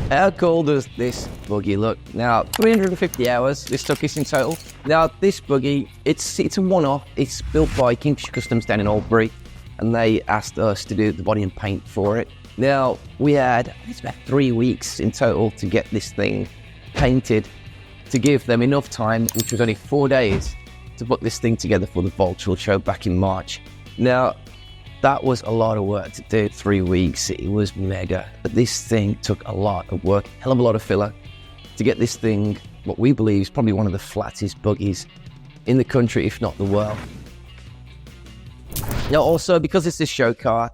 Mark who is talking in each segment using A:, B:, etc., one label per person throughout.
A: How cool does this buggy look? Now, 350 hours this took us in total. Now, this buggy, it's a one-off. It's built by Kingfisher Kustoms down in Albury, and they asked us to do the body and paint for it. Now, we had, it's about 3 weeks in total to get this thing painted, to give them enough time, which was only 4 days, to put this thing together for the Volksworld show back in March. Now, that was a lot of work to do. 3 weeks, it was mega. But this thing took a lot of work, hell of a lot of filler, to get this thing, what we believe is probably one of the flattest buggies in the country, if not the world. Now also, because it's this show car,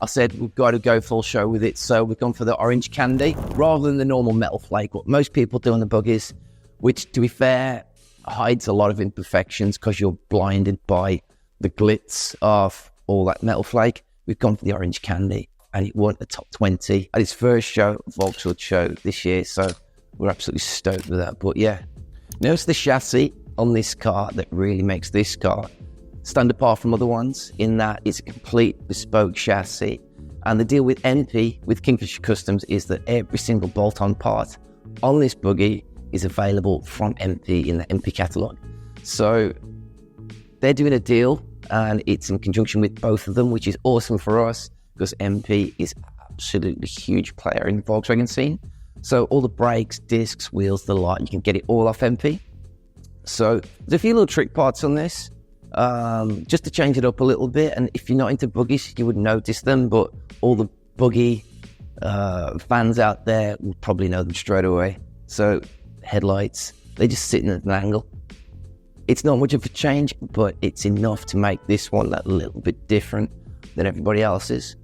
A: I said we've got to go full show with it, so we've gone for the orange candy, rather than the normal metal flake, what most people do on the buggies, which, to be fair, hides a lot of imperfections because you're blinded by the glitz of all that metal flake. We've gone for the orange candy, and it won the top 20 at its first show, Volksworld show this year, so we're absolutely stoked with that. But yeah, now it's the chassis on this car that really makes this car stand apart from other ones, in that it's a complete bespoke chassis. And the deal with EMPI, with Kingfisher Kustoms, is that every single bolt-on part on this buggy is available from EMPI in the EMPI catalogue. So they're doing a deal, and it's in conjunction with both of them, which is awesome for us because EMPI is absolutely huge player in the Volkswagen scene. So all the brakes, discs, wheels, the lot, you can get it all off EMPI. So there's a few little trick parts on this, just to change it up a little bit. And if you're not into buggies, you would notice them, but all the buggy fans out there will probably know them straight away. So headlights, they just sit in at an angle. It's not much of a change, but it's enough to make this one a little bit different than everybody else's.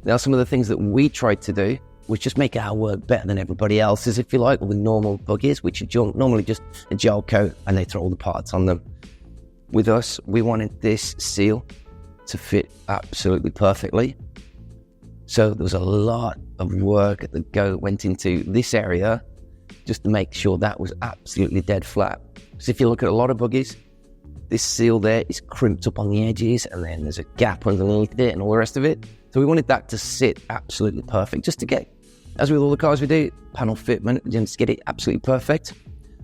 A: Now, some of the things that we tried to do was just make our work better than everybody else's, if you like, with normal buggies, which are normally just a gel coat and they throw all the parts on them. With us, we wanted this seal to fit absolutely perfectly. So there was a lot of work that went into this area just to make sure that was absolutely dead flat. So if you look at a lot of buggies, this seal there is crimped up on the edges, and then there's a gap underneath it and all the rest of it. So we wanted that to sit absolutely perfect, just to get, as with all the cars we do, panel fitment, just get it absolutely perfect.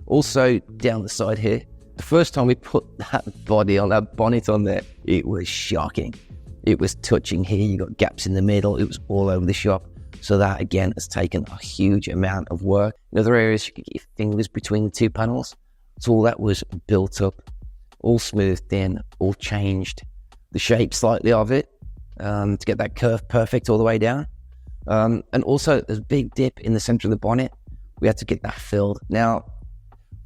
A: Also, down the side here, the first time we put that bonnet on there, it was shocking. It was touching here, you got gaps in the middle, it was all over the shop. So that, again, has taken a huge amount of work. In other areas, you could get your fingers between the two panels. So all that was built up, all smoothed in, all changed the shape slightly of it to get that curve perfect all the way down. And also, there's a big dip in the center of the bonnet. We had to get that filled. Now,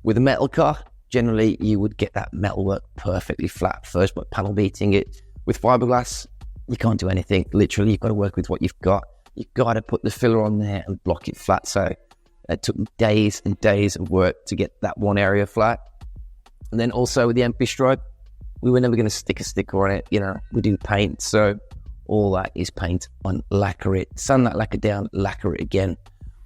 A: with a metal car, generally you would get that metalwork perfectly flat first by panel beating it. With fiberglass, you can't do anything. Literally, you've got to work with what you've got. You've got to put the filler on there and block it flat. So it took days and days of work to get that one area flat. And then also with the EMPI stripe, we were never going to stick a sticker on it. You know, we do paint. So all that is paint on, lacquer it, sand that lacquer down, lacquer it again,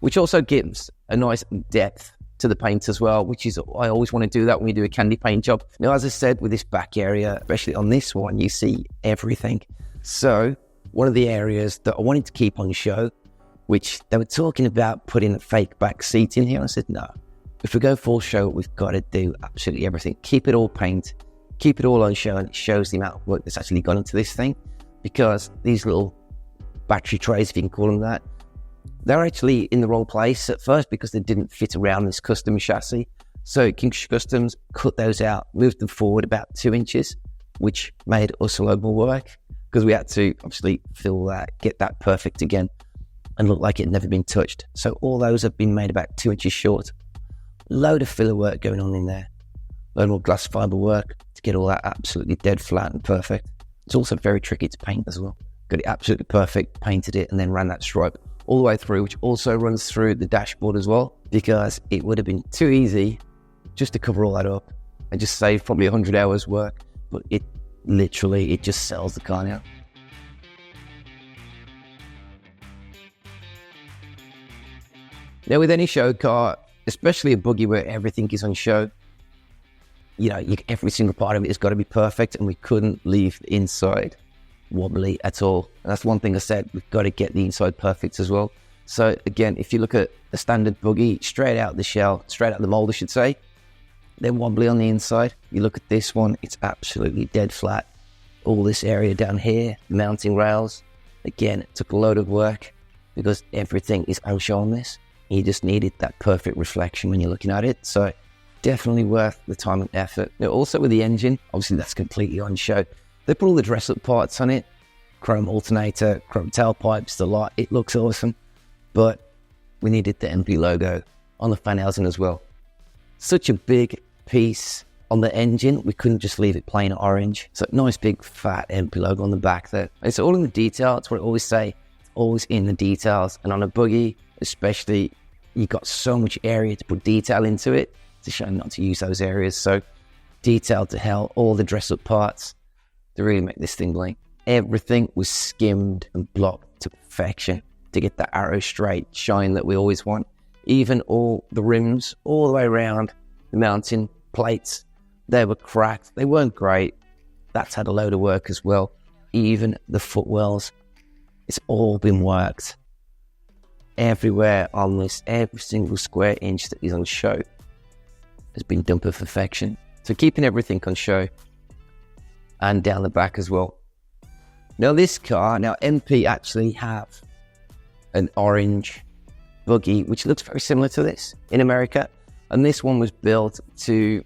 A: which also gives a nice depth to the paint as well, which is, I always want to do that when we do a candy paint job. Now, as I said, with this back area, especially on this one, you see everything. So one of the areas that I wanted to keep on show, which they were talking about putting a fake back seat in here. I said, no, if we go full show, we've got to do absolutely everything. Keep it all paint, keep it all on show, and it shows the amount of work that's actually gone into this thing, because these little battery trays, if you can call them that, they're actually in the wrong place at first because they didn't fit around this custom chassis. So Kingfisher Kustoms cut those out, moved them forward about 2 inches, which made us a lot more work because we had to obviously fill that, get that perfect again, and look like it had never been touched. So all those have been made about 2 inches short. Load of filler work going on in there. Load more glass fiber work to get all that absolutely dead flat and perfect. It's also very tricky to paint as well. Got it absolutely perfect, painted it, and then ran that stripe all the way through, which also runs through the dashboard as well, because it would have been too easy just to cover all that up and just save probably 100 hours work. But it literally, it just sells the car now. Now, with any show car, especially a buggy where everything is on show, you know, every single part of it has got to be perfect, and we couldn't leave the inside wobbly at all. And that's one thing I said, we've got to get the inside perfect as well. So again, if you look at a standard buggy, straight out the shell, straight out the mold, I should say, they're wobbly on the inside. You look at this one, it's absolutely dead flat. All this area down here, the mounting rails, again, it took a load of work because everything is on show on this. You just needed that perfect reflection when you're looking at it. So definitely worth the time and effort. Now, also with the engine, obviously that's completely on show. They put all the dress-up parts on it, chrome alternator, chrome tailpipes, the lot. It looks awesome, but we needed the EMPI logo on the fan housing as well. Such a big piece on the engine, we couldn't just leave it plain orange. So nice big fat EMPI logo on the back there. It's all in the detail. It's what I always say, it's always in the details. And on a buggy, especially, you've got so much area to put detail into it. It's a shame not to use those areas. So detailed to hell, all the dress-up parts to really make this thing blink. Everything was skimmed and blocked to perfection to get that arrow straight shine that we always want. Even all the rims, all the way around the mounting plates, they were cracked. They weren't great. That's had a load of work as well. Even the footwells, it's all been worked. Everywhere on this, every single square inch that is on show has been done to perfection. So keeping everything on show and down the back as well. Now this car, EMPI actually have an orange buggy, which looks very similar to this in America. And this one was built to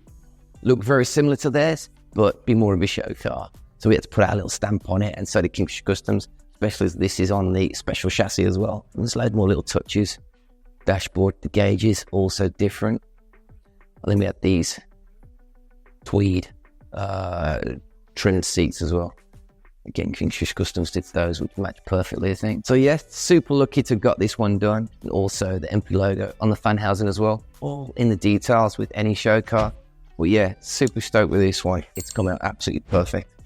A: look very similar to theirs, but be more of a show car. So we had to put our little stamp on it, and so did Kingfisher Kustoms, especially as this is on the special chassis as well. And there's a load more little touches. Dashboard, the gauges, also different. And then we had these tweed trimmed seats as well. Again, Kingfisher Kustoms did those, which match perfectly, I think. So yeah, super lucky to have got this one done. And also the EMPI logo on the fan housing as well. All in the details with any show car. But yeah, super stoked with this one. It's come out absolutely perfect.